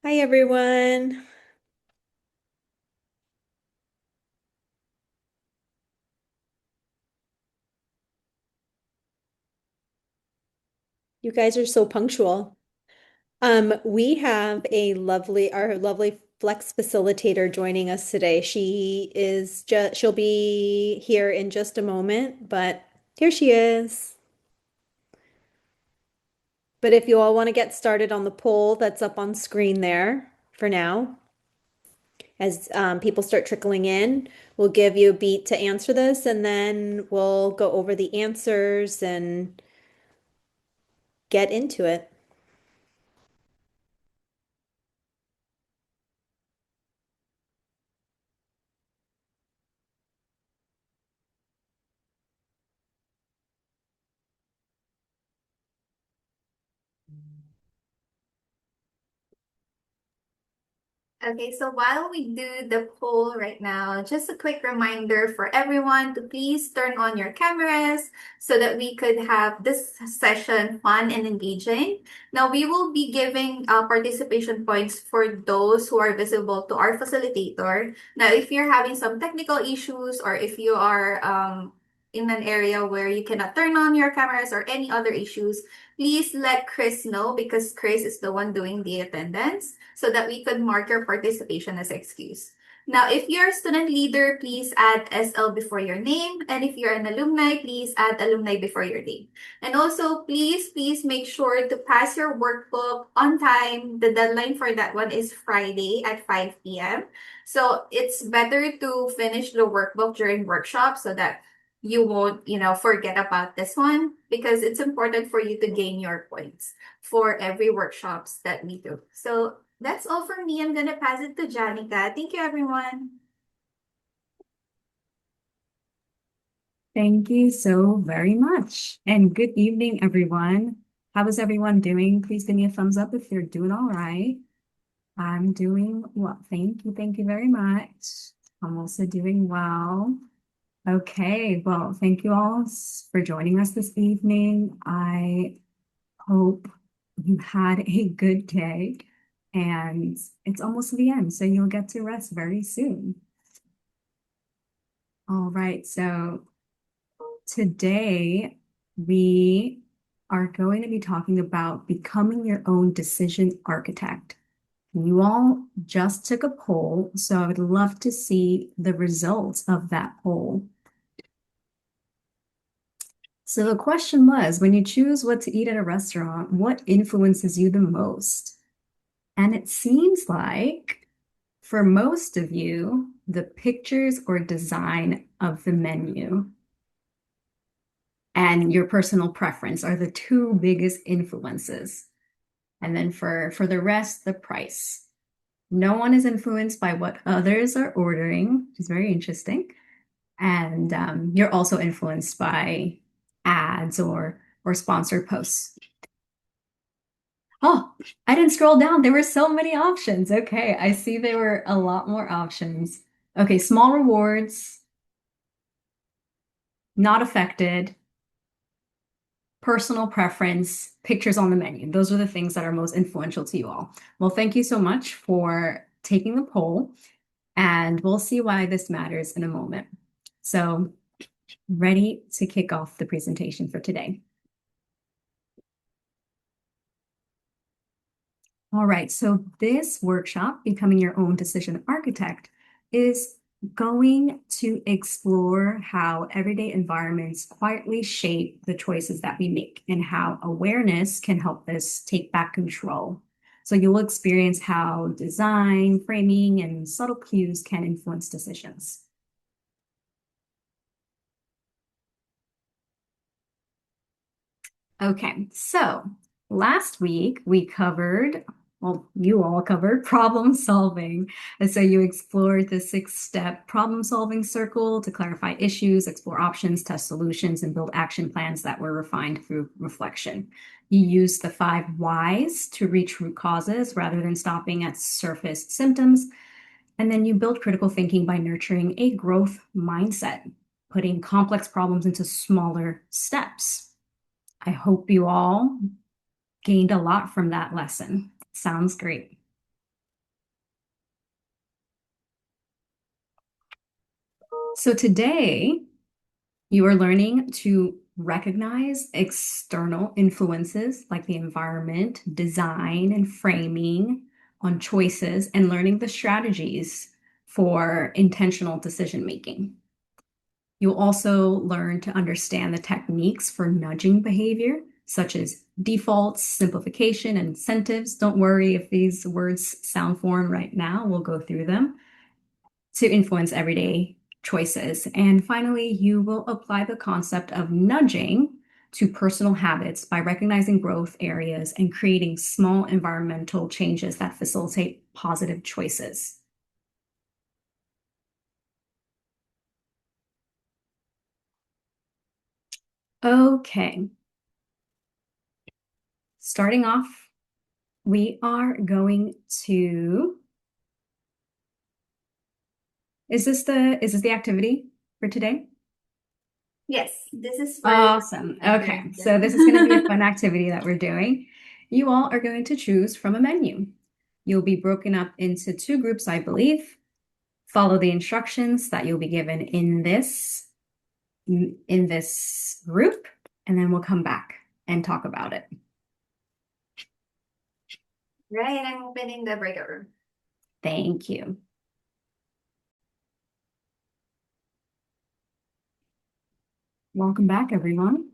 Hi, everyone. You guys are so punctual. We have our lovely Flex facilitator joining us today. She'll be here in just a moment, but here she is. But if you all want to get started on the poll that's up on screen there for now, as people start trickling in, we'll give you a beat to answer this, and then we'll go over the answers and get into it. Okay, so while we do the poll right now, just a quick reminder for everyone to please turn on your cameras so that we could have this session fun and engaging. Now, we will be giving participation points for those who are visible to our facilitator. Now, if you're having some technical issues or if you are in an area where you cannot turn on your cameras or any other issues, please let Chris know because Chris is the one doing the attendance so that we could mark your participation as excuse. Now, if you're a student leader, please add SL before your name. And if you're an alumni, please add alumni before your name. And also, please make sure to pass your workbook on time. The deadline for that one is Friday at 5 p.m. So it's better to finish the workbook during workshop so that you won't, forget about this one because it's important for you to gain your points for every workshops that we do. So that's all for me. I'm gonna pass it to Janika. Thank you, everyone. Thank you so very much. And good evening, everyone. How is everyone doing? Please give me a thumbs up if you're doing all right. I'm doing well. Thank you. Thank you very much. I'm also doing well. Okay. Well, thank you all for joining us this evening. I hope you had a good day and it's almost the end, so you'll get to rest very soon. All right. So today, we are going to be talking about becoming your own decision architect. You all just took a poll, so I would love to see the results of that poll. So the question was, when you choose what to eat at a restaurant, what influences you the most? And it seems like for most of you, the pictures or design of the menu and your personal preference are the two biggest influences. And then for the rest, the price. No one is influenced by what others are ordering, which is very interesting. And you're also influenced by ads or sponsored posts. Oh, I didn't scroll down. There were so many options. Okay, I see there were a lot more options. Okay, small rewards, not affected, personal preference, pictures on the menu. Those are the things that are most influential to you all. Well, thank you so much for taking the poll, and we'll see why this matters in a moment. So, ready to kick off the presentation for today. All right, so this workshop, Becoming Your Own Decision Architect, is going to explore how everyday environments quietly shape the choices that we make and how awareness can help us take back control. So you'll experience how design, framing, and subtle cues can influence decisions. Okay, so last week we covered, well, you all covered problem solving. And so you explored the six-step problem solving circle to clarify issues, explore options, test solutions, and build action plans that were refined through reflection. You used the five whys to reach root causes rather than stopping at surface symptoms. And then you build critical thinking by nurturing a growth mindset, putting complex problems into smaller steps. I hope you all gained a lot from that lesson. Sounds great. So today you are learning to recognize external influences like the environment, design, and framing on choices, and learning the strategies for intentional decision making. You'll also learn to understand the techniques for nudging behavior, such as defaults, simplification, and incentives. Don't worry if these words sound foreign right now, we'll go through them to influence everyday choices. And finally, you will apply the concept of nudging to personal habits by recognizing growth areas and creating small environmental changes that facilitate positive choices. Okay, starting off, we are going to, is this the activity for today? Yes, this is for Awesome. Okay, so this is going to be a fun activity that we're doing. You all are going to choose from a menu. You'll be broken up into two groups, I believe. Follow the instructions that you'll be given in this group, and then we'll come back and talk about it. Right, I'm opening the breakout room. Thank you. Welcome back, everyone.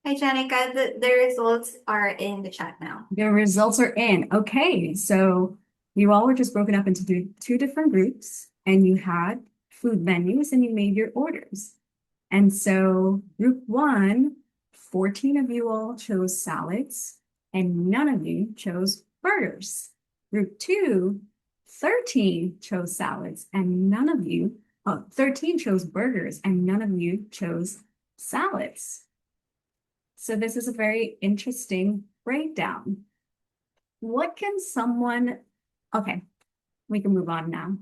Hi, Janika. The results are in the chat now. The results are in. Okay, so you all were just broken up into two different groups, and you had food menus and you made your orders. And so group one, 14 of you all chose salads, and none of you chose burgers. Group two, 13 chose salads, and none of you, 13 chose burgers, and none of you chose salads. So this is a very interesting breakdown. What can someone, okay, we can move on now.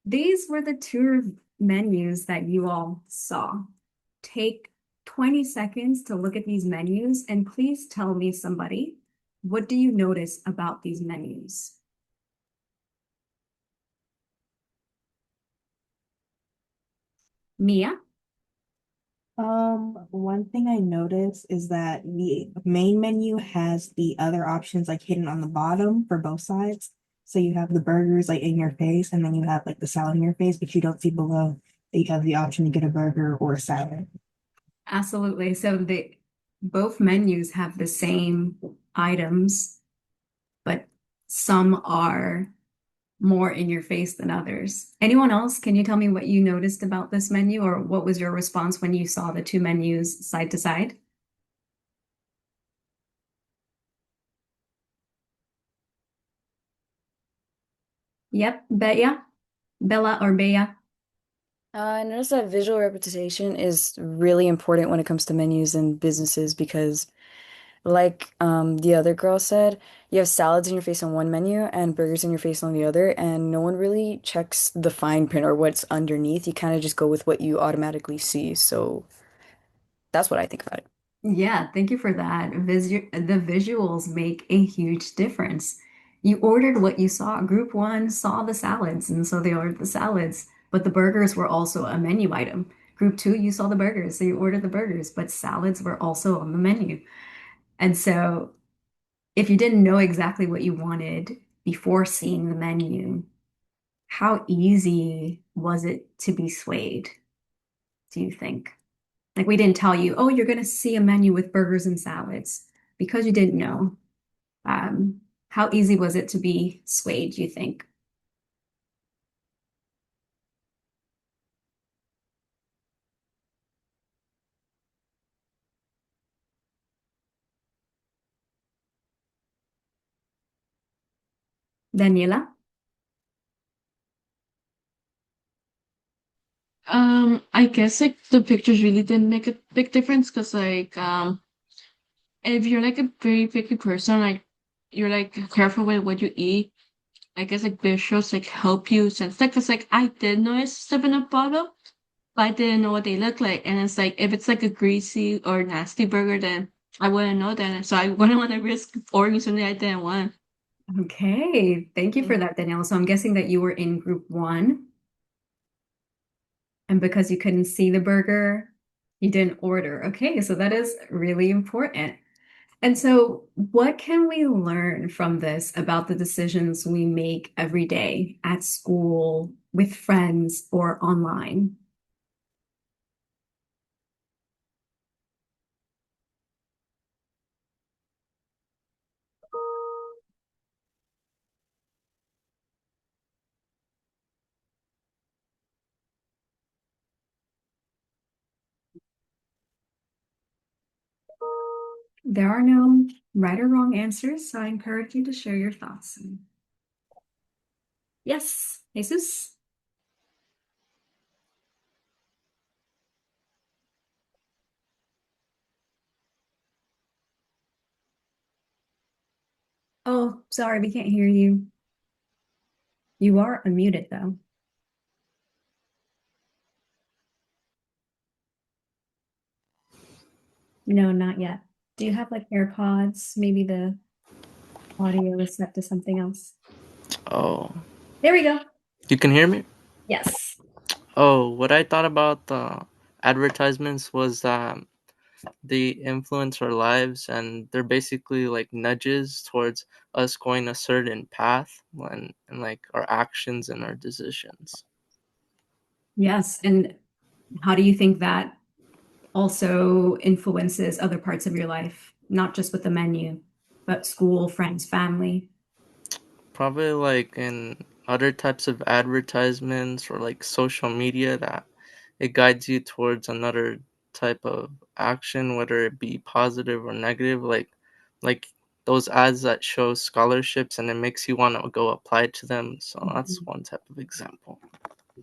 These were the two menus that you all saw. Take 20 seconds to look at these menus and please tell me, somebody, what do you notice about these menus? Mia? One thing I noticed is that the main menu has the other options like hidden on the bottom for both sides. So you have the burgers like in your face, and then you have like the salad in your face, but you don't see below that you have the option to get a burger or a salad. Absolutely. So both menus have the same items, but some are more in your face than others. Anyone else? Can you tell me what you noticed about this menu, or what was your response when you saw the two menus side to side? Yep, Bella or Bea. I noticed that visual representation is really important when it comes to menus and businesses because, like the other girl said, you have salads in your face on one menu and burgers in your face on the other, and no one really checks the fine print or what's underneath. You kind of just go with what you automatically see. So that's what I think about it. Yeah, thank you for that. The visuals make a huge difference. You ordered what you saw. Group one saw the salads, and so they ordered the salads, but the burgers were also a menu item. Group two, you saw the burgers, so you ordered the burgers, but salads were also on the menu. And so if you didn't know exactly what you wanted before seeing the menu, how easy was it to be swayed, do you think? Like we didn't tell you, oh, you're going to see a menu with burgers and salads because you didn't know. How easy was it to be swayed, do you think? Daniela? I guess like the pictures really didn't make a big difference because like if you're like a very picky person, like you're like careful with what you eat. I guess like visuals like help you sense that because like I did know it's 7-Up bottle, but I didn't know what they look like. And it's like if it's like a greasy or nasty burger, then I wouldn't know that. So I wouldn't want to risk ordering something I didn't want. Okay, thank you for that, Danielle. So I'm guessing that you were in group one, and because you couldn't see the burger, you didn't order. Okay, so that is really important. And so, what can we learn from this about the decisions we make every day at school, with friends, or online? There are no right or wrong answers, so I encourage you to share your thoughts. Yes, Jesus. Oh, sorry, we can't hear you. You are unmuted though. No, not yet. Do you have like AirPods? Maybe the audio is set to something else. Oh, There we go. you can hear me? Yes. Oh, what I thought about the advertisements was that they influence our lives and they're basically like nudges towards us going a certain path and like our actions and our decisions. Yes. And how do you think that also influences other parts of your life, not just with the menu, but school, friends, family? Probably like in other types of advertisements or like social media that it guides you towards another type of action, whether it be positive or negative, like those ads that show scholarships and it makes you want to go apply to them. So that's one type of example.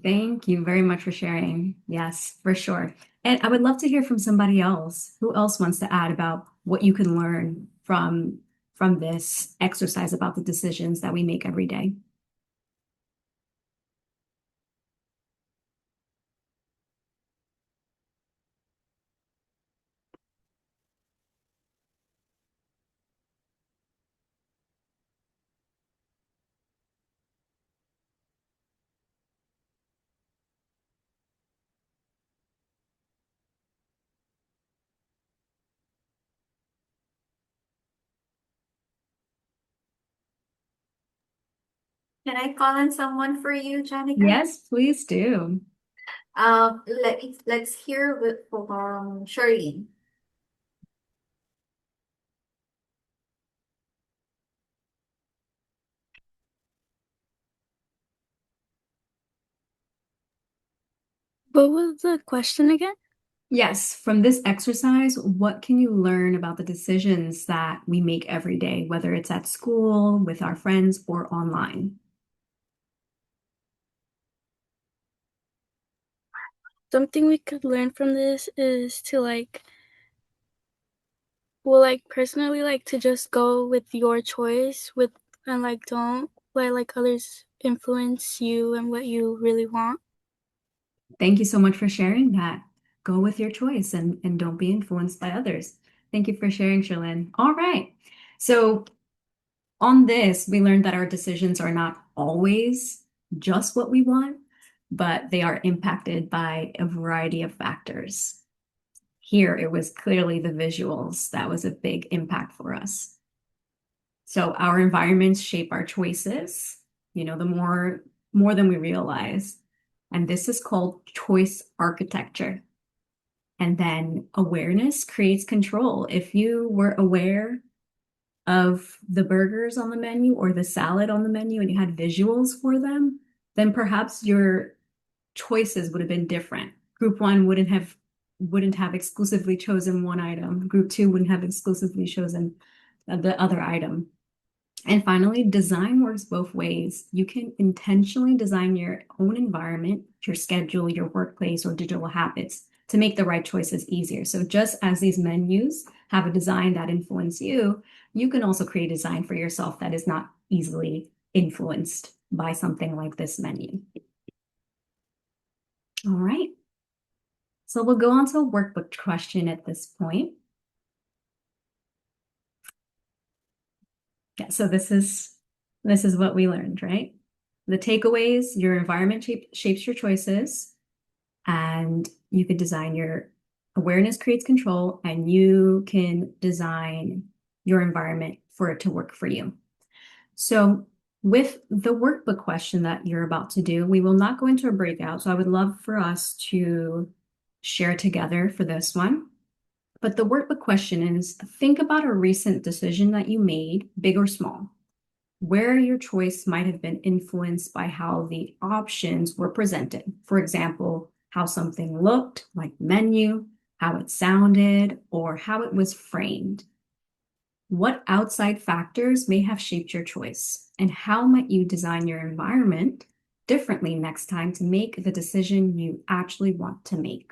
Thank you very much for sharing. Yes, for sure. And I would love to hear from somebody else. Who else wants to add about what you can learn from this exercise about the decisions that we make every day? Can I call on someone for you, Janika? Yes, please do. Let's hear from Shirley. What was the question again? Yes, from this exercise, what can you learn about the decisions that we make every day, whether it's at school, with our friends, or online? Something we could learn from this is to well, personally, to just go with your choice with and don't let others influence you and what you really want. Thank you so much for sharing that. Go with your choice and don't be influenced by others. Thank you for sharing, Shalyn. All right. So on this, we learned that our decisions are not always just what we want, but they are impacted by a variety of factors. Here, it was clearly the visuals that was a big impact for us. So our environments shape our choices, the more than we realize. And this is called choice architecture. And then awareness creates control. If you were aware of the burgers on the menu or the salad on the menu and you had visuals for them, then perhaps your choices would have been different. Group one wouldn't have exclusively chosen one item. Group two wouldn't have exclusively chosen the other item. And finally, design works both ways. You can intentionally design your own environment, your schedule, your workplace, or digital habits to make the right choices easier. So just as these menus have a design that influence you, you can also create a design for yourself that is not easily influenced by something like this menu. All right. So we'll go on to a workbook question at this point. Yeah, so this is what we learned, right? The takeaways, your environment shapes your choices, and you could design your awareness creates control, and you can design your environment for it to work for you. So with the workbook question that you're about to do, we will not go into a breakout. So I would love for us to share together for this one. But the workbook question is, think about a recent decision that you made, big or small, where your choice might have been influenced by how the options were presented. For example, how something looked, like menu, how it sounded, or how it was framed. What outside factors may have shaped your choice, and how might you design your environment differently next time to make the decision you actually want to make?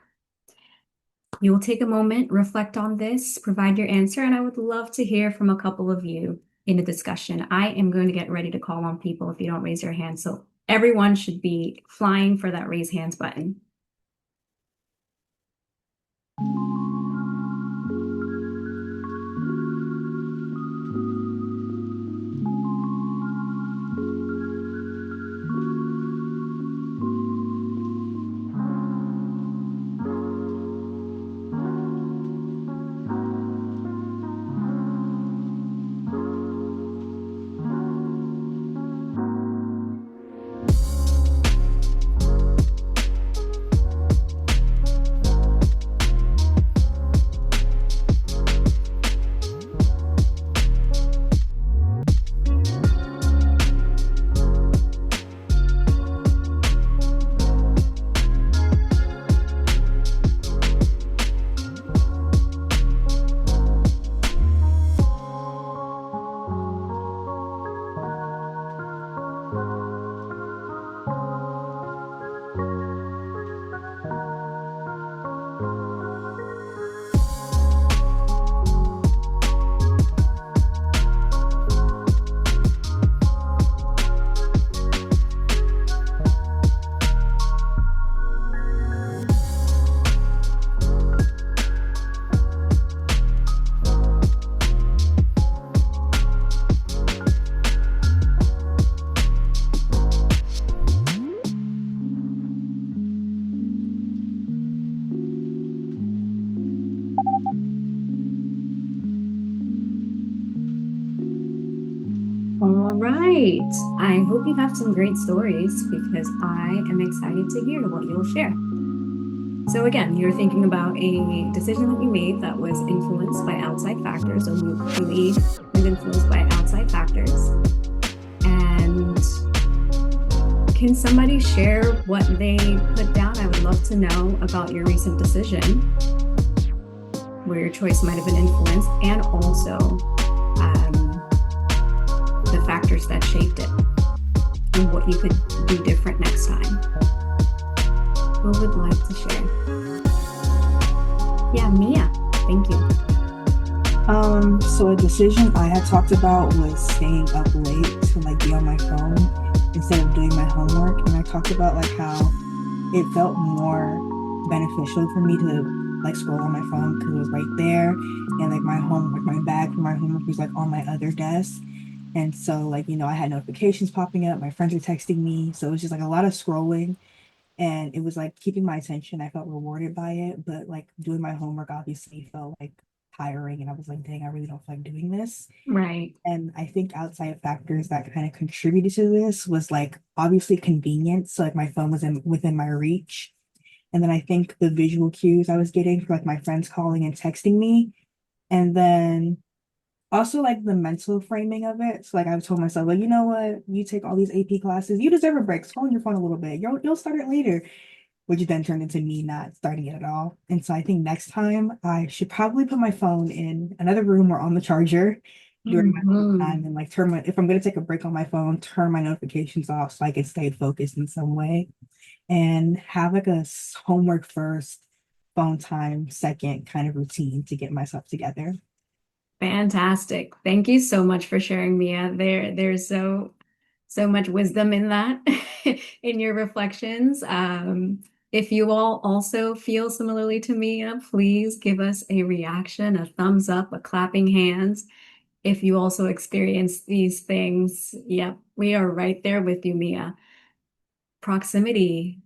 You will take a moment, reflect on this, provide your answer, and I would love to hear from a couple of you in a discussion. I am going to get ready to call on people if you don't raise your hand. So everyone should be flying for that raise hands button. All right. I hope you have some great stories because I am excited to hear what you'll share. So again, you're thinking about a decision that you made that was influenced by outside factors, or you believe was influenced by outside factors. And can somebody share what they put down? I would love to know about your recent decision, where your choice might have been influenced, and also the factors that shaped it, and what you could do different next time. Who would like to share? Yeah, Mia. Thank you. So a decision I had talked about was staying up late to like be on my phone instead of doing my homework. And I talked about like how it felt more beneficial for me to like scroll on my phone because it was right there. And like my bag for my homework was like on my other desk. And so like, I had notifications popping up, my friends were texting me. So it was just like a lot of scrolling. And it was like keeping my attention. I felt rewarded by it, but like doing my homework obviously felt like tiring. And I was like, dang, I really don't feel like doing this. Right. And I think outside factors that kind of contributed to this was like obviously convenience. So like my phone was within my reach. And then I think the visual cues I was getting for like my friends calling and texting me. And then also like the mental framing of it. So like I told myself, like, you know what, you take all these AP classes, you deserve a break. Scroll on your phone a little bit. You'll start it later, which then turned into me not starting it at all. And so I think next time I should probably put my phone in another room or on the charger during my time and like if I'm gonna take a break on my phone, turn my notifications off so I can stay focused in some way and have like a homework first, phone time second kind of routine to get myself together. Fantastic. Thank you so much for sharing, Mia. There's so much wisdom in that in your reflections. If you all also feel similarly to Mia, please give us a reaction, a thumbs up, a clapping hands. If you also experience these things, yep, we are right there with you, Mia. Proximity.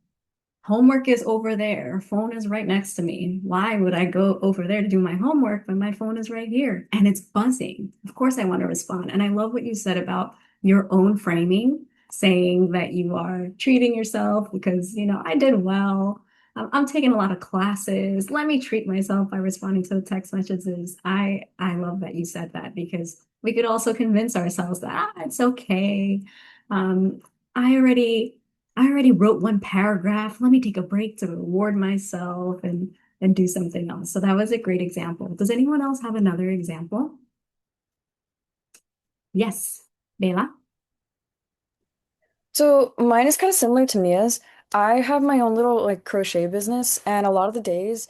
Homework is over there. Phone is right next to me. Why would I go over there to do my homework when my phone is right here and it's buzzing? Of course, I want to respond. And I love what you said about your own framing, saying that you are treating yourself because, I did well. I'm taking a lot of classes. Let me treat myself by responding to the text messages. I love that you said that because we could also convince ourselves that it's okay. Um, I already I already wrote one paragraph. Let me take a break to reward myself and do something else. So that was a great example. Does anyone else have another example? Yes, Bella. So mine is kind of similar to Mia's. I have my own little like crochet business, and a lot of the days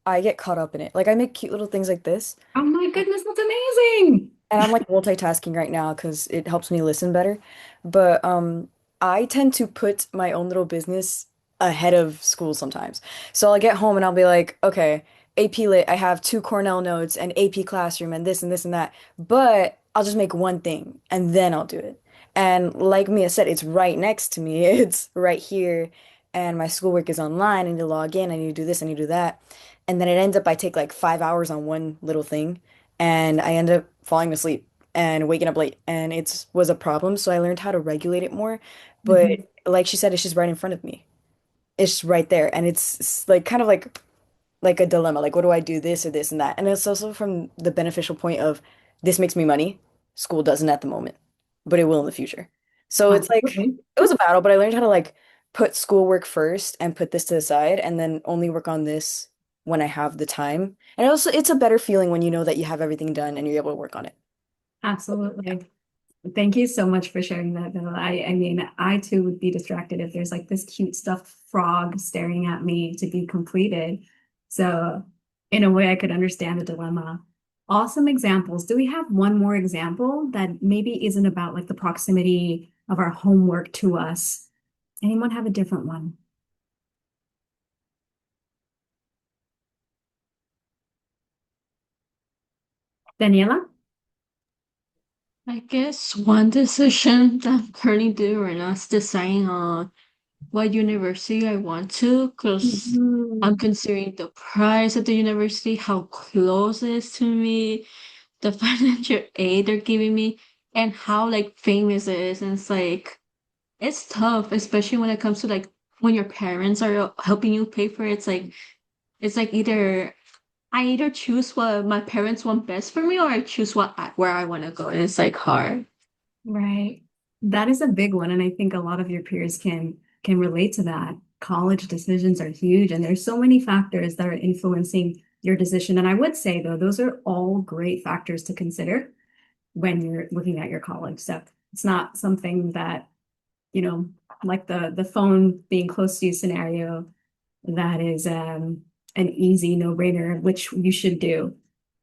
I get caught up in it. Like I make cute little things like this. Oh my goodness, that's amazing. And I'm like multitasking right now because it helps me listen better. But I tend to put my own little business ahead of school sometimes. So I'll get home and I'll be like, okay, AP Lit, I have two Cornell notes and AP Classroom and this and that. But I'll just make one thing and then I'll do it. And like Mia said, it's right next to me. It's right here. And my schoolwork is online. I need to log in. I need to do this. I need to do that. And then it ends up I take like 5 hours on one little thing and I end up falling asleep and waking up late and it was a problem, so I learned how to regulate it more. But Mhm. like she said, it's just right in front of me. It's right there and it's like kind of like a dilemma. Like what do I do, this or this and that? And it's also from the beneficial point of this makes me money. School doesn't at the moment, but it will in the future. So it's like Absolutely. it was a battle, but I learned how to like put schoolwork first and put this to the side and then only work on this when I have the time. And also it's a better feeling when you know that you have everything done and you're able to work on it. Absolutely. Thank you so much for sharing that, Bella. I mean, I too would be distracted if there's like this cute stuffed frog staring at me to be completed. So, in a way, I could understand the dilemma. Awesome examples. Do we have one more example that maybe isn't about like the proximity of our homework to us? Anyone have a different one? Daniela? I guess one decision that I'm currently doing right now is deciding on what university I want to, because I'm Mhm. considering the price of the university, how close it is to me, the financial aid they're giving me, and how like famous it is. And it's like it's tough, especially when it comes to like when your parents are helping you pay for it. It's like either I either choose what my parents want best for me, or I choose where I want to go, and it's like hard. Right. That is a big one, and I think a lot of your peers can relate to that. College decisions are huge, and there's so many factors that are influencing your decision. And I would say, though, those are all great factors to consider when you're looking at your college. So it's not something that, you know, like the phone being close to you scenario, that is an easy no-brainer, which you should do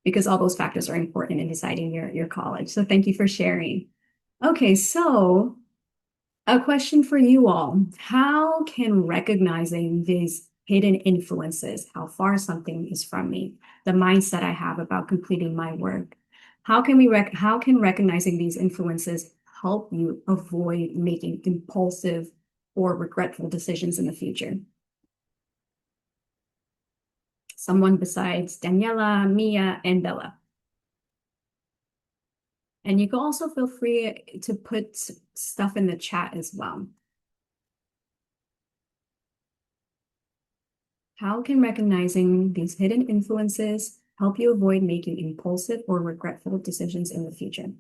because all those factors are important in deciding your college. So thank you for sharing. Okay, so a question for you all. How can recognizing these hidden influences, how far something is from me, the mindset I have about completing my work, how can recognizing these influences help you avoid making impulsive or regretful decisions in the future? Someone besides Daniela, Mia, and Bella. And you can also feel free to put stuff in the chat as well. How can recognizing these hidden influences help you avoid making impulsive or regretful decisions in the future?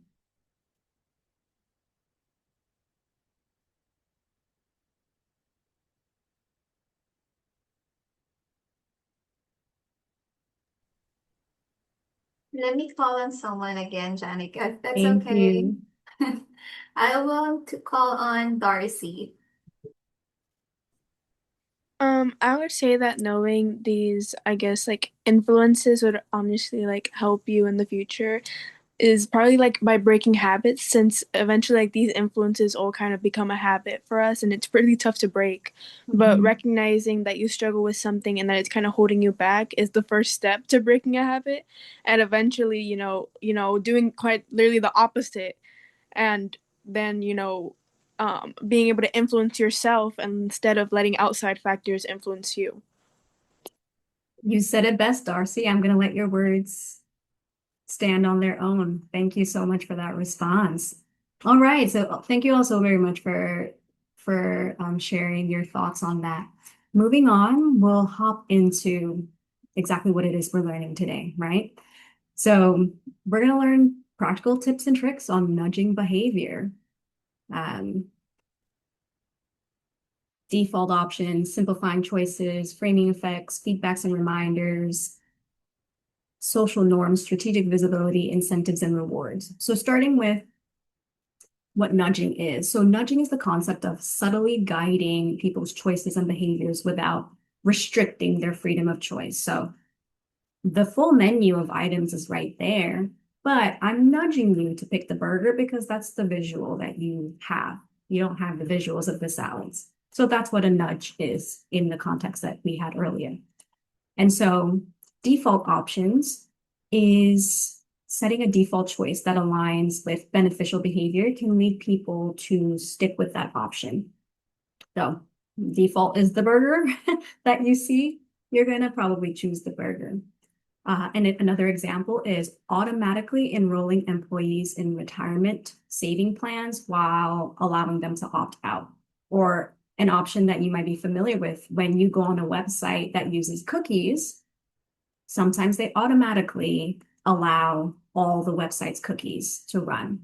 Let me call on someone again, Janika, if that's Thank okay. you. I want to call on Darcy. I would say that knowing these, I guess, like influences would honestly like help you in the future is probably like by breaking habits, since eventually like these influences all kind of become a habit for us and it's pretty tough to break. But Mhm. recognizing that you struggle with something and that it's kind of holding you back is the first step to breaking a habit, and eventually, doing quite literally the opposite, and then, being able to influence yourself instead of letting outside factors influence you. You said it best, Darcy. I'm going to let your words stand on their own. Thank you so much for that response. All right, so thank you all so very much for sharing your thoughts on that. Moving on, we'll hop into exactly what it is we're learning today, right? So we're going to learn practical tips and tricks on nudging behavior. Um, Default options, simplifying choices, framing effects, feedbacks and reminders, social norms, strategic visibility, incentives, and rewards. So starting with what nudging is. So nudging is the concept of subtly guiding people's choices and behaviors without restricting their freedom of choice. So the full menu of items is right there, but I'm nudging you to pick the burger because that's the visual that you have. You don't have the visuals of the salads. So that's what a nudge is in the context that we had earlier. And so default options is setting a default choice that aligns with beneficial behavior can lead people to stick with that option. So default is the burger that you see, you're going to probably choose the burger. And another example is automatically enrolling employees in retirement saving plans while allowing them to opt out. Or an option that you might be familiar with when you go on a website that uses cookies, sometimes they automatically allow all the website's cookies to run.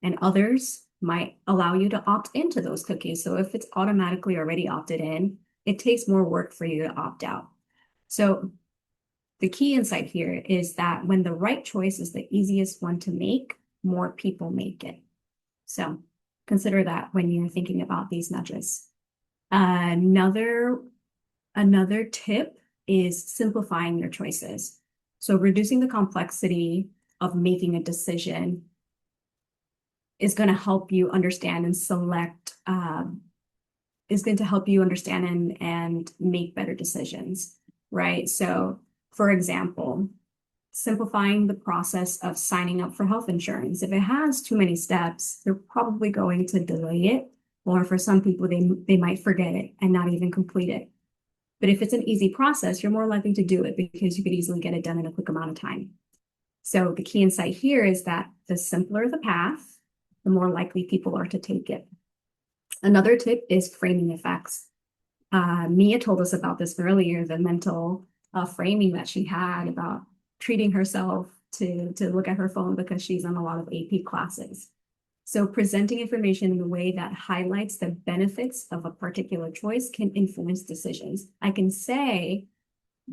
And others might allow you to opt into those cookies. So if it's automatically already opted in, it takes more work for you to opt out. So the key insight here is that when the right choice is the easiest one to make, more people make it. So consider that when you're thinking about these nudges. Another tip is simplifying your choices. So reducing the complexity of making a decision is going to help you understand and select, is going to help you understand and make better decisions, right? So for example, simplifying the process of signing up for health insurance. If it has too many steps, they're probably going to delay it, or for some people, they might forget it and not even complete it. But if it's an easy process, you're more likely to do it because you could easily get it done in a quick amount of time. So the key insight here is that the simpler the path, the more likely people are to take it. Another tip is framing effects. Mia told us about this earlier, the mental framing that she had about treating herself to look at her phone because she's on a lot of AP classes. So presenting information in a way that highlights the benefits of a particular choice can influence decisions. I can say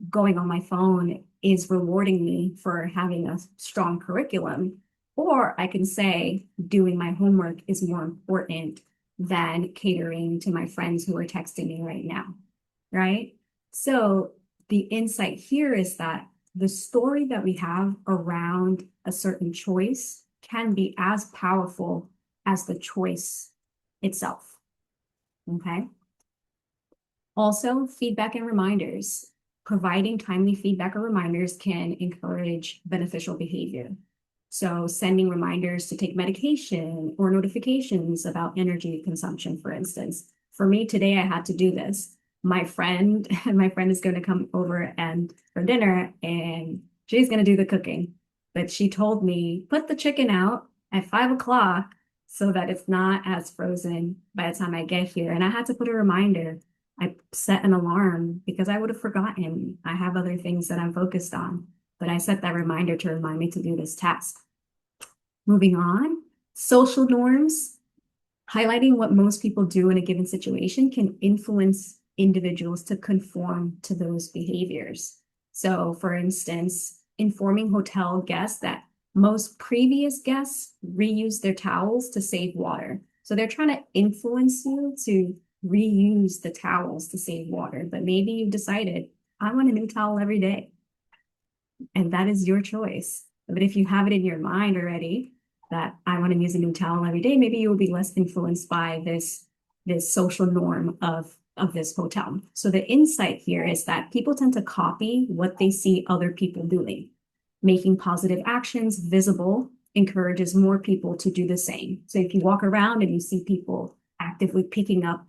going on my phone is rewarding me for having a strong curriculum, or I can say doing my homework is more important than catering to my friends who are texting me right now, right? So the insight here is that the story that we have around a certain choice can be as powerful as the choice itself, okay? Also, feedback and reminders. Providing timely feedback or reminders can encourage beneficial behavior. So sending reminders to take medication or notifications about energy consumption, for instance. For me today, I had to do this. My friend is going to come over and for dinner and she's going to do the cooking. But she told me, put the chicken out at 5 o'clock so that it's not as frozen by the time I get here. And I had to put a reminder. I set an alarm because I would have forgotten. I have other things that I'm focused on, but I set that reminder to remind me to do this task. Moving on, social norms. Highlighting what most people do in a given situation can influence individuals to conform to those behaviors. So, for instance, informing hotel guests that most previous guests reuse their towels to save water. So they're trying to influence you to reuse the towels to save water, but maybe you've decided, I want a new towel every day, and that is your choice. But if you have it in your mind already that I want to use a new towel every day, maybe you will be less influenced by this social norm of this hotel. So the insight here is that people tend to copy what they see other people doing. Making positive actions visible encourages more people to do the same. So if you walk around and you see people actively picking up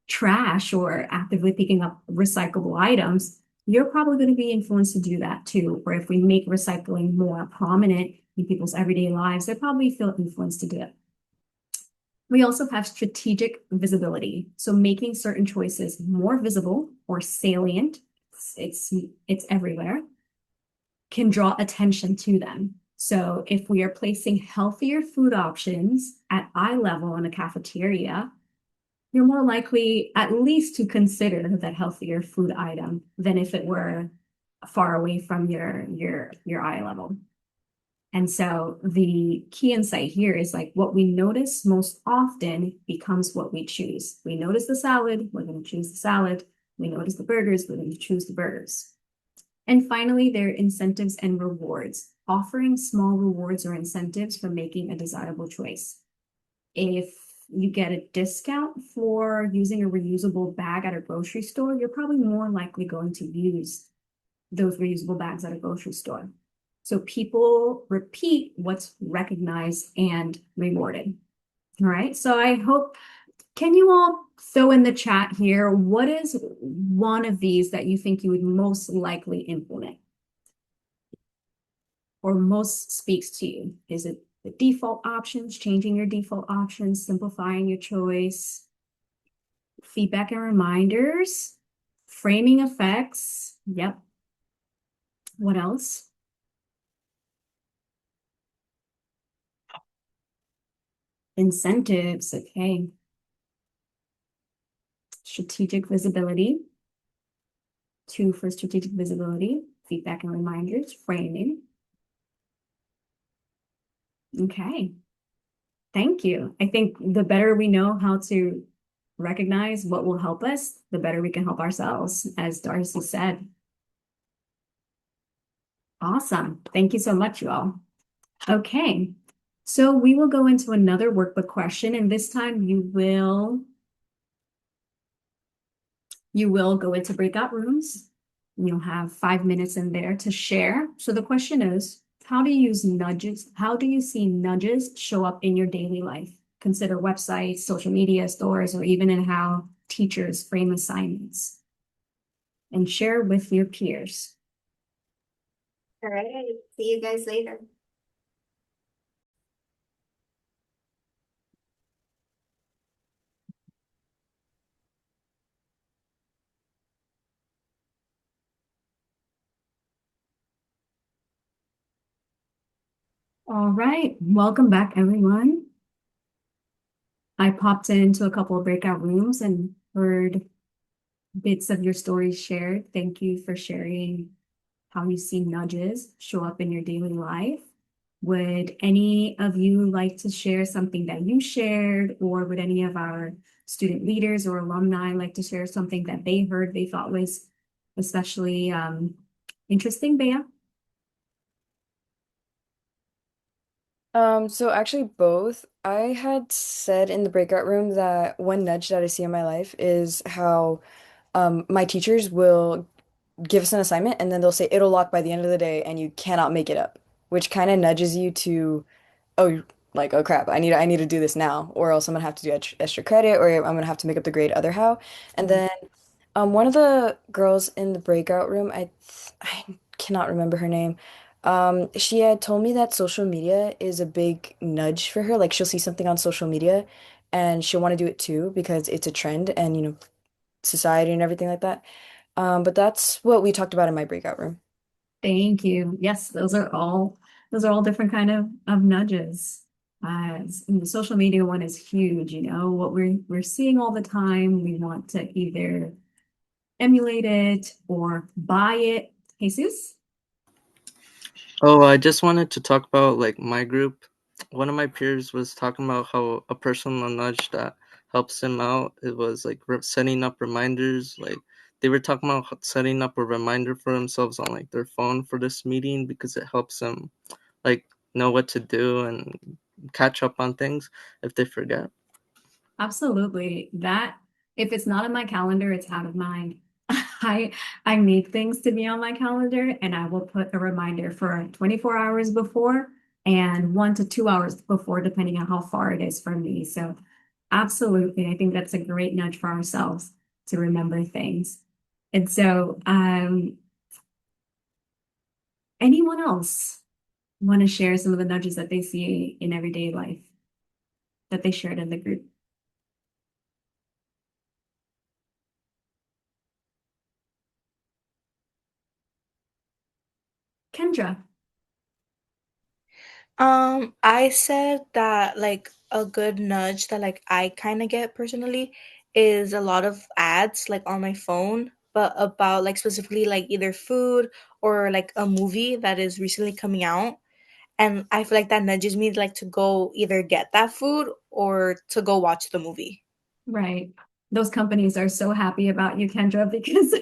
trash or actively picking up recyclable items, you're probably going to be influenced to do that too. Or if we make recycling more prominent in people's everyday lives, they probably feel influenced to do it. We also have strategic visibility. So making certain choices more visible or salient, it's everywhere, can draw attention to them. So if we are placing healthier food options at eye level in a cafeteria, you're more likely at least to consider that healthier food item than if it were far away from your eye level. And so the key insight here is like what we notice most often becomes what we choose. We notice the salad, we're going to choose the salad. We notice the burgers, we're going to choose the burgers. And finally, there are incentives and rewards, offering small rewards or incentives for making a desirable choice. If you get a discount for using a reusable bag at a grocery store, you're probably more likely going to use those reusable bags at a grocery store. So people repeat what's recognized and rewarded. All right. So I hope, can you all throw in the chat here, what is one of these that you think you would most likely implement or most speaks to you? Is it the default options, changing your default options, simplifying your choice, feedback and reminders, framing effects? Yep. What else? Incentives, okay. Strategic visibility. 2 for strategic visibility, feedback and reminders, framing. Okay. Thank you. I think the better we know how to recognize what will help us, the better we can help ourselves, as Darcy said. Awesome. Thank you so much, you all. Okay. So we will go into another workbook question, and this time you will go into breakout rooms. You'll have 5 minutes in there to share. So the question is, how do you use nudges? How do you see nudges show up in your daily life? Consider websites, social media, stores, or even in how teachers frame assignments. And share with your peers. All right. See you guys later. All right, welcome back, everyone. I popped into a couple of breakout rooms and heard bits of your stories shared. Thank you for sharing how you see nudges show up in your daily life. Would any of you like to share something that you shared, or would any of our student leaders or alumni like to share something that they heard they thought was especially interesting, Bea? So actually both. I had said in the breakout room that one nudge that I see in my life is how my teachers will give us an assignment and then they'll say it'll lock by the end of the day and you cannot make it up, which kind of nudges you to, oh, like, oh crap, I need to do this now, or else I'm gonna have to do extra credit, or I'm gonna have to make up the grade other how. And then one of the girls in the breakout room, I cannot remember her name. She had told me that social media is a big nudge for her. Like she'll see something on social media and she'll want to do it too because it's a trend and society and everything like that. But that's what we talked about in my breakout room. Thank you. Yes, those are all different kind of nudges. And the social media one is huge, what we're seeing all the time. We want to either emulate it or buy it. Jesus? Oh, I just wanted to talk about like my group. One of my peers was talking about how a personal nudge that helps him out. It was like setting up reminders. Like they were talking about setting up a reminder for themselves on like their phone for this meeting because it helps them like know what to do and catch up on things if they forget. Absolutely. That if it's not in my calendar, it's out of mind. I make things to be on my calendar and I will put a reminder for 24 hours before and 1 to 2 hours before, depending on how far it is from me. So absolutely, I think that's a great nudge for ourselves to remember things. And so, anyone else want to share some of the nudges that they see in everyday life that they shared in the group? Kendra. I said that like a good nudge that like I kind of get personally is a lot of ads like on my phone, but about like specifically like either food or like a movie that is recently coming out. And I feel like that nudges me like to go either get that food or to go watch the movie. Right. Those companies are so happy about you, Kendra, because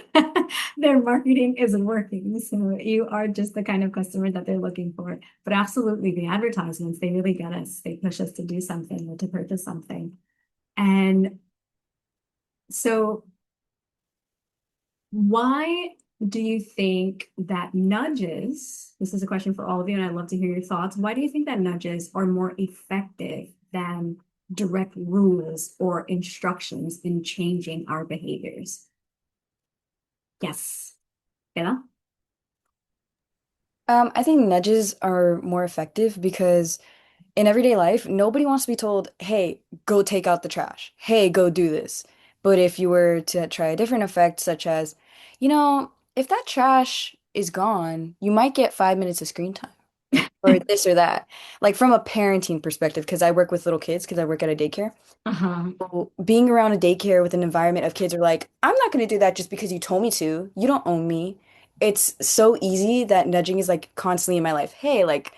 their marketing isn't working. So you are just the kind of customer that they're looking for. But absolutely, the advertisements, they really get us. They push us to do something or to purchase something. And so why do you think that nudges, this is a question for all of you, and I'd love to hear your thoughts. Why do you think that nudges are more effective than direct rules or instructions in changing our behaviors? Yes. Bella? I think nudges are more effective because in everyday life, nobody wants to be told, hey, go take out the trash. Hey, go do this. But if you were to try a different effect, such as, if that trash is gone, you might get 5 minutes of screen time or this or that. Like from a parenting perspective, because I work with little kids, because I work at a daycare. Uh-huh. So being around a daycare with an environment of kids are like, I'm not going to do that just because you told me to. You don't own me. It's so easy that nudging is like constantly in my life. Hey, like,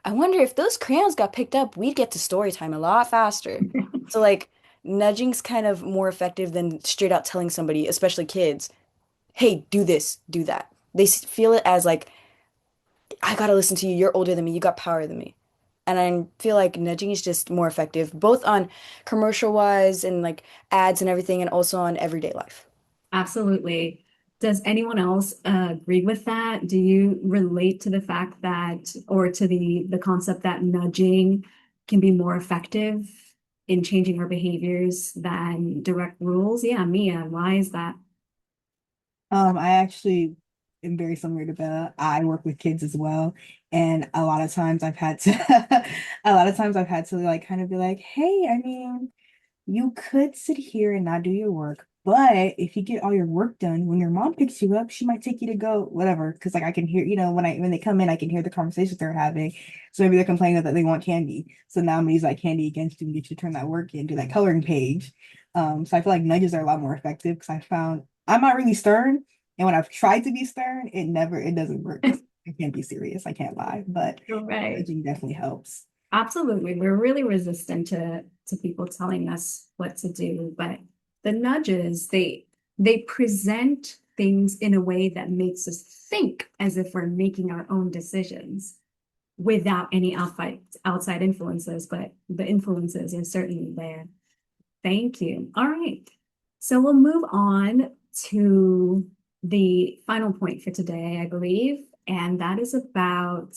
I wonder if those crayons got picked up, we'd get to story time a lot faster. So like nudging's kind of more effective than straight out telling somebody, especially kids, hey, do this, do that. They feel it as like, I gotta listen to you. You're older than me. You got power than me. And I feel like nudging is just more effective, both on commercial wise and like ads and everything, and also on everyday life. Absolutely. Does anyone else agree with that? Do you relate to the fact that, or to the concept that nudging can be more effective in changing our behaviors than direct rules? Yeah, Mia, why is that? I actually am very similar to Bella. I work with kids as well, and a lot of times I've had to, a lot of times I've had to like kind of be like, hey, I mean, you could sit here and not do your work, but if you get all your work done, when your mom picks you up, she might take you to go whatever. Because like I can hear, when they come in, I can hear the conversations they're having. So maybe they're complaining that they want candy. So now I'm gonna use that candy against you and get you to turn that work in, do that coloring page. So I feel like nudges are a lot more effective because I found I'm not really stern, and when I've tried to be stern, it doesn't work. I can't be serious. I can't lie, but You're right. nudging definitely helps. Absolutely. We're really resistant to people telling us what to do, but the nudges, they present things in a way that makes us think as if we're making our own decisions without any outside influences, but the influences are certainly there. Thank you. All right. So we'll move on to the final point for today, I believe, and that is about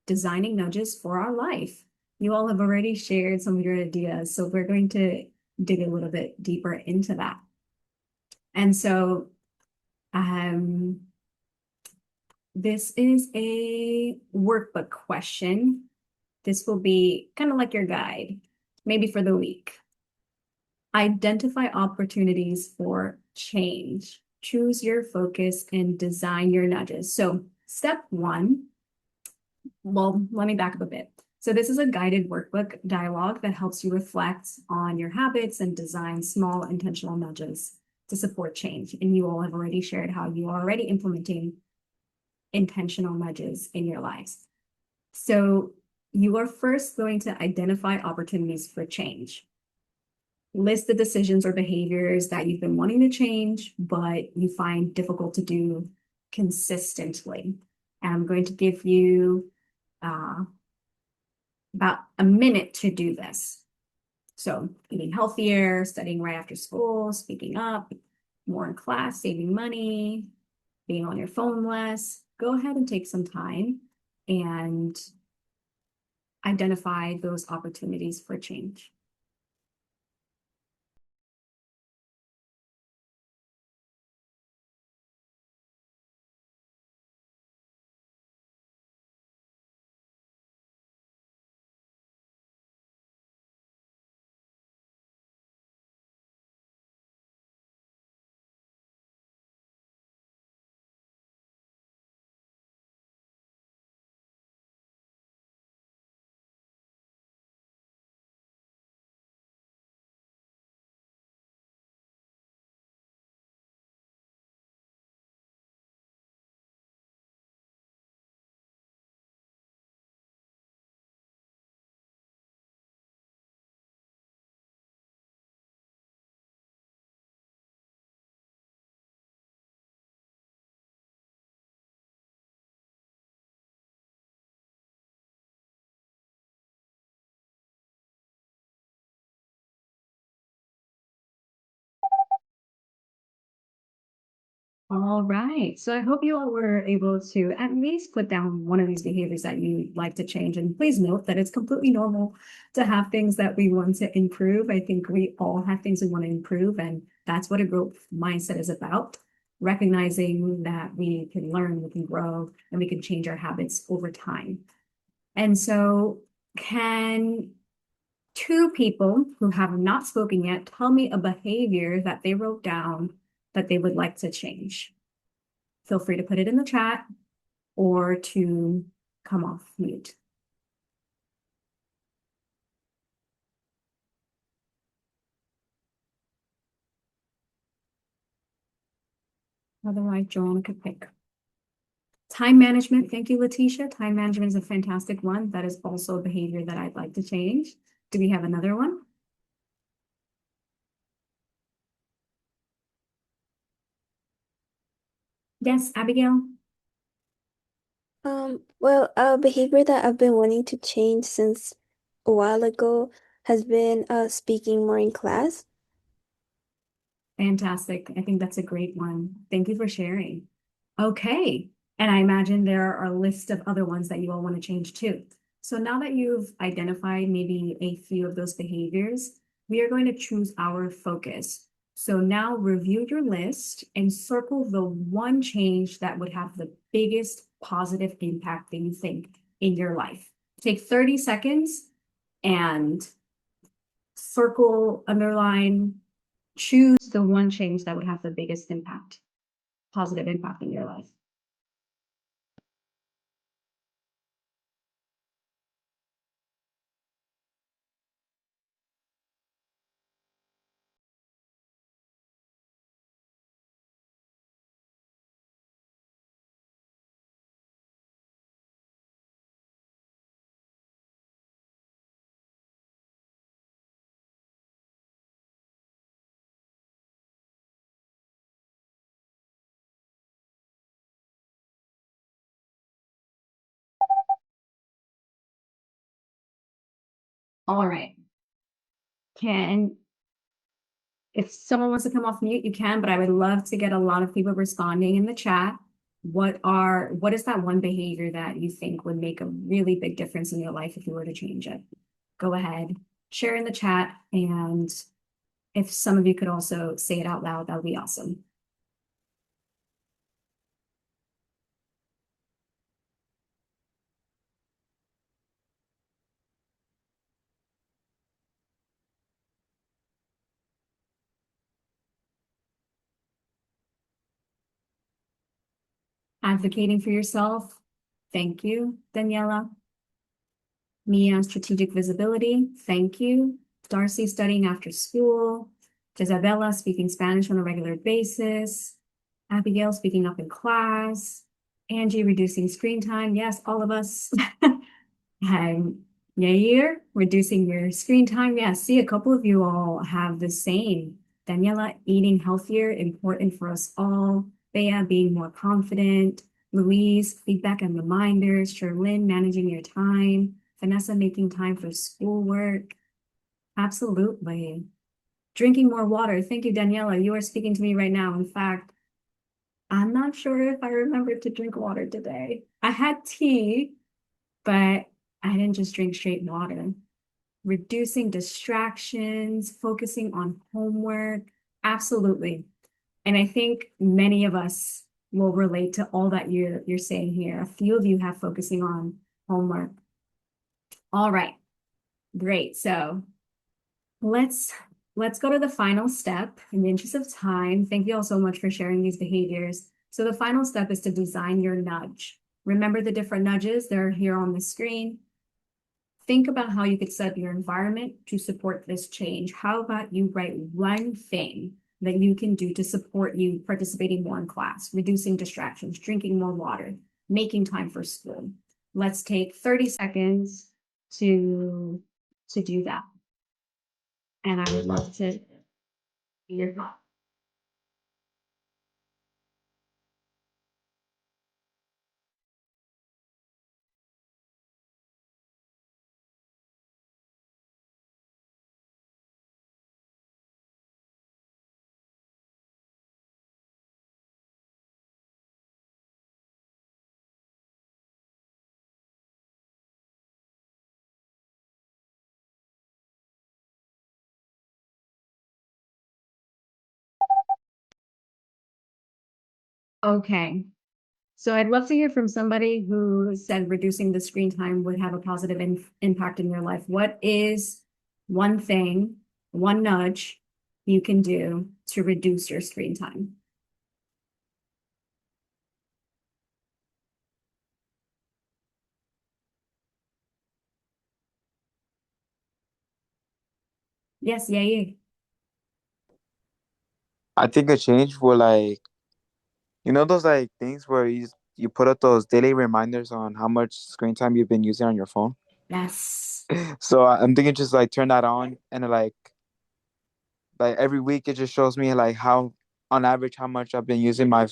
designing nudges for our life. You all have already shared some of your ideas, so we're going to dig a little bit deeper into that. And so, this is a workbook question. This will be kind of like your guide, maybe for the week. Identify opportunities for change. Choose your focus and design your nudges. So, step one, well, let me back up a bit. So, this is a guided workbook dialogue that helps you reflect on your habits and design small intentional nudges to support change. And you all have already shared how you are already implementing intentional nudges in your lives. So, you are first going to identify opportunities for change. list the decisions or behaviors that you've been wanting to change, but you find difficult to do consistently. And I'm going to give you about a minute to do this. So eating healthier, studying right after school, speaking up, more in class, saving money, being on your phone less. Go ahead and take some time and identify those opportunities for change. All right. So I hope you all were able to at least put down one of these behaviors that you like to change. And please note that it's completely normal to have things that we want to improve. I think we all have things we want to improve, and that's what a growth mindset is about. Recognizing that we can learn, we can grow, and we can change our habits over time. And so, can two people who have not spoken yet tell me a behavior that they wrote down that they would like to change? Feel free to put it in the chat or to come off mute. Otherwise, Joanna could pick. Time management. Thank you, Letitia. Time management is a fantastic one. That is also a behavior that I'd like to change. Do we have another one? Yes, Abigail. Well, a behavior that I've been wanting to change since a while ago has been speaking more in class. Fantastic. I think that's a great one. Thank you for sharing. Okay. And I imagine there are a list of other ones that you all want to change too. So now that you've identified maybe a few of those behaviors, we are going to choose our focus. So now review your list and circle the one change that would have the biggest positive impact that you think in your life. Take 30 seconds and circle, underline, choose the one change that would have the biggest impact, positive impact in your life. All right. If someone wants to come off mute, you can, but I would love to get a lot of people responding in the chat. What is that one behavior that you think would make a really big difference in your life if you were to change it? Go ahead, share in the chat, and if some of you could also say it out loud, that would be awesome. Advocating for yourself. Thank you, Daniela. Mia, strategic visibility. Thank you. Darcy, studying after school. Isabella, speaking Spanish on a regular basis. Abigail, speaking up in class. Angie, reducing screen time. Yes, all of us. Yeah, you're reducing your screen time. Yeah, see, a couple of you all have the same. Daniela, eating healthier, important for us all. Bea, being more confident. Louise, feedback and reminders. Sherlyn, managing your time. Vanessa, making time for schoolwork. Absolutely. Drinking more water. Thank you, Daniela. You are speaking to me right now. In fact, I'm not sure if I remembered to drink water today. I had tea, but I didn't just drink straight water. Reducing distractions, focusing on homework. Absolutely. And I think many of us will relate to all that you're saying here. A few of you have focusing on homework. All right, great. So let's let's go to the final step in the interest of time. Thank you all so much for sharing these behaviors. So the final step is to design your nudge. Remember the different nudges, they're here on the screen. Think about how you could set your environment to support this change. How about you write one thing that you can do to support you participating more in class, reducing distractions, drinking more water, making time for school. Let's take 30 seconds to do that. And I would love to hear your thoughts. Okay. So I'd love to hear from somebody who said reducing the screen time would have a positive impact in your life. What is one thing, one nudge you can do to reduce your screen time? Yes, yeah. I think a change will those like things where you put up those daily reminders on how much screen time you've been using on your phone. Yes, So I'm thinking just like turn that on and like every week it just shows me like how on average how much I've been using my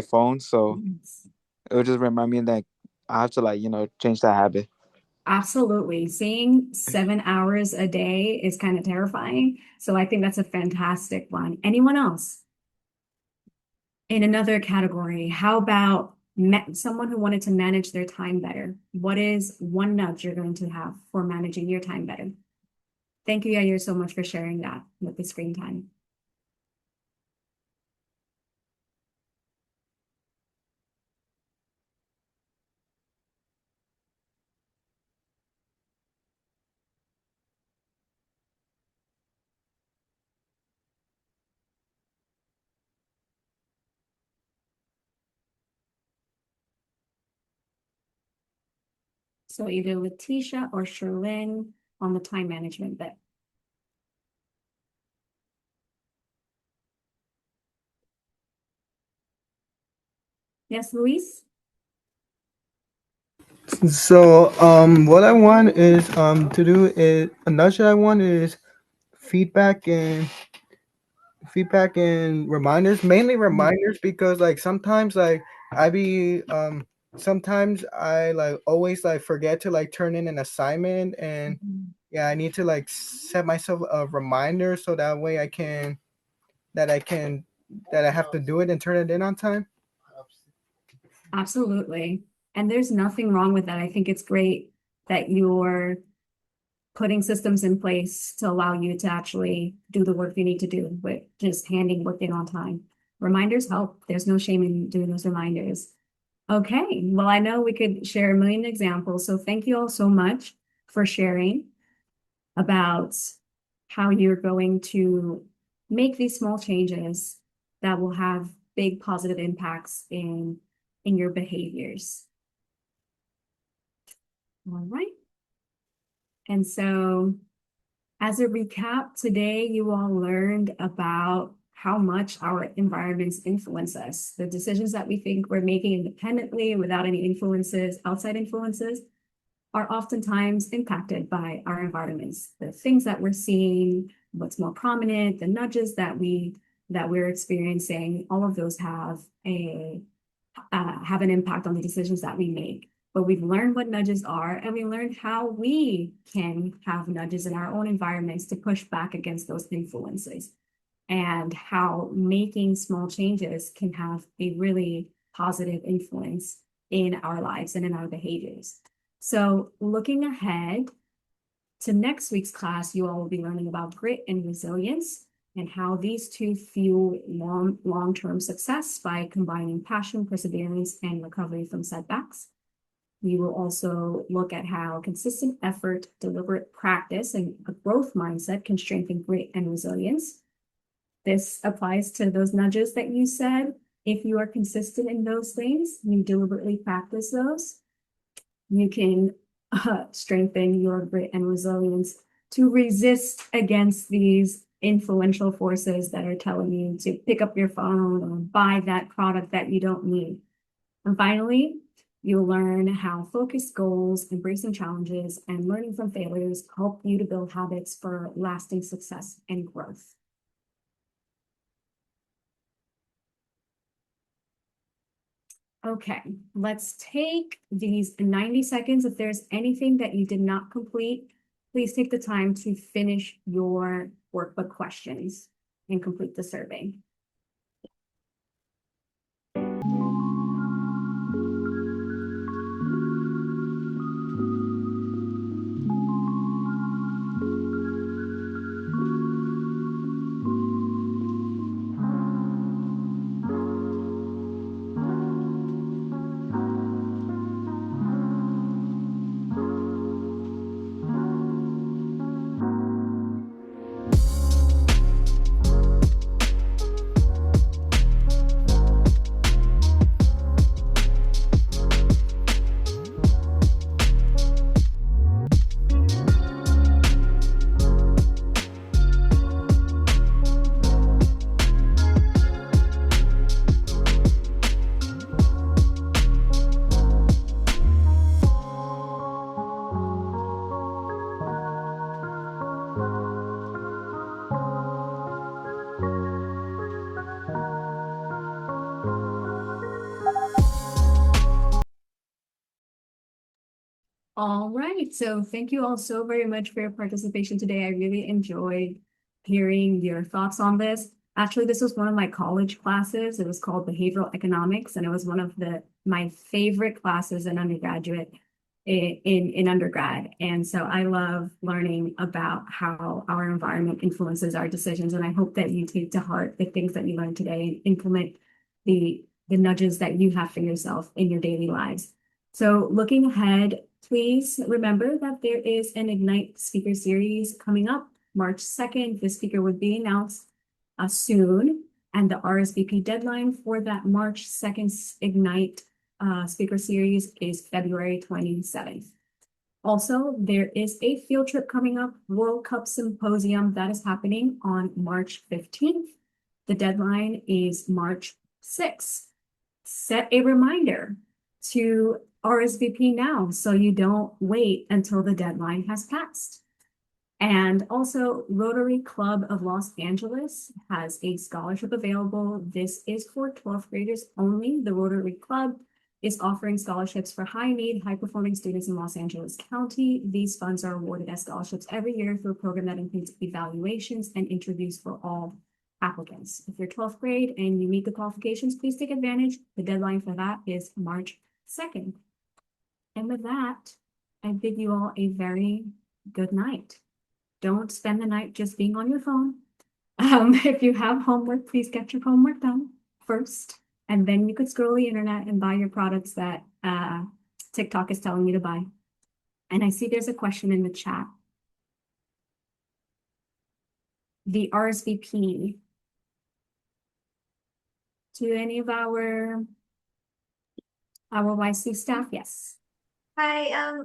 phone. So yes. it would just remind me that I have to change that habit. Absolutely. Seeing 7 hours a day is kind of terrifying. So I think that's a fantastic one. Anyone else? In another category, how about someone who wanted to manage their time better? What is one nudge you're going to have for managing your time better? Thank you, Yair, so much for sharing that with the screen time. So either Letitia or Sherlyn on the time management bit. Yes, Luis? So, what I want is to do is a nudge that I want is feedback and reminders, mainly reminders because like sometimes like I be sometimes I like always like forget to like turn in an assignment and yeah, I need to like set myself a reminder so that way that I can that I have to do it and turn it in on time. Absolutely. And there's nothing wrong with that. I think it's great that you're putting systems in place to allow you to actually do the work you need to do with just handing work in on time. Reminders help. There's no shame in doing those reminders. Okay, well, I know we could share a million examples, so thank you all so much for sharing about how you're going to make these small changes that will have big positive impacts in your behaviors. All right. And so as a recap, today you all learned about how much our environments influence us, the decisions that we think we're making independently without any influences, outside influences, are oftentimes impacted by our environments. The things that we're seeing, what's more prominent, the nudges that we're experiencing, all of those have an impact on the decisions that we make. But we've learned what nudges are, and we learned how we can have nudges in our own environments to push back against those influences, and how making small changes can have a really positive influence in our lives and in our behaviors. So looking ahead to next week's class, you all will be learning about grit and resilience and how these two fuel long-term success by combining passion, perseverance, and recovery from setbacks. We will also look at how consistent effort, deliberate practice, and a growth mindset can strengthen grit and resilience. This applies to those nudges that you said. If you are consistent in those things, you deliberately practice those, you can strengthen your grit and resilience to resist against these influential forces that are telling you to pick up your phone or buy that product that you don't need. And finally, you'll learn how focused goals, embracing challenges, and learning from failures help you to build habits for lasting success and growth. Okay, let's take these 90 seconds. If there's anything that you did not complete, please take the time to finish your workbook questions and complete the survey. All right, so thank you all so very much for your participation today. I really enjoyed hearing your thoughts on this. Actually, this was one of my college classes. It was called Behavioral Economics, and it was one of my favorite classes in undergraduate in undergrad. And so I love learning about how our environment influences our decisions. And I hope that you take to heart the things that you learned today and implement the nudges that you have for yourself in your daily lives. So looking ahead, please remember that there is an Ignite speaker series coming up March 2nd. The speaker would be announced soon, and the RSVP deadline for that March 2nd Ignite speaker series is February 27th. Also, there is a field trip coming up, World Cup Symposium, that is happening on March 15th. The deadline is March 6th. Set a reminder to RSVP now so you don't wait until the deadline has passed. And also, Rotary Club of Los Angeles has a scholarship available. This is for 12th graders only. The Rotary Club is offering scholarships for high-need, high-performing students in Los Angeles County. These funds are awarded as scholarships every year through a program that includes evaluations and interviews for all applicants. If you're 12th grade and you meet the qualifications, please take advantage. The deadline for that is March 2nd. And with that, I bid you all a very good night. Don't spend the night just being on your phone. If you have homework, please get your homework done first, and then you could scroll the internet and buy your products that TikTok is telling you to buy. And I see there's a question in the chat. The RSVP to any of our YC staff? Yes. Hi,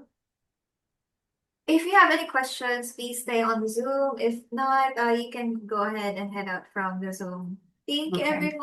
if you have any questions, please stay on the Zoom. If not, you can go ahead and head out from the Zoom. Thank you, Okay. everyone.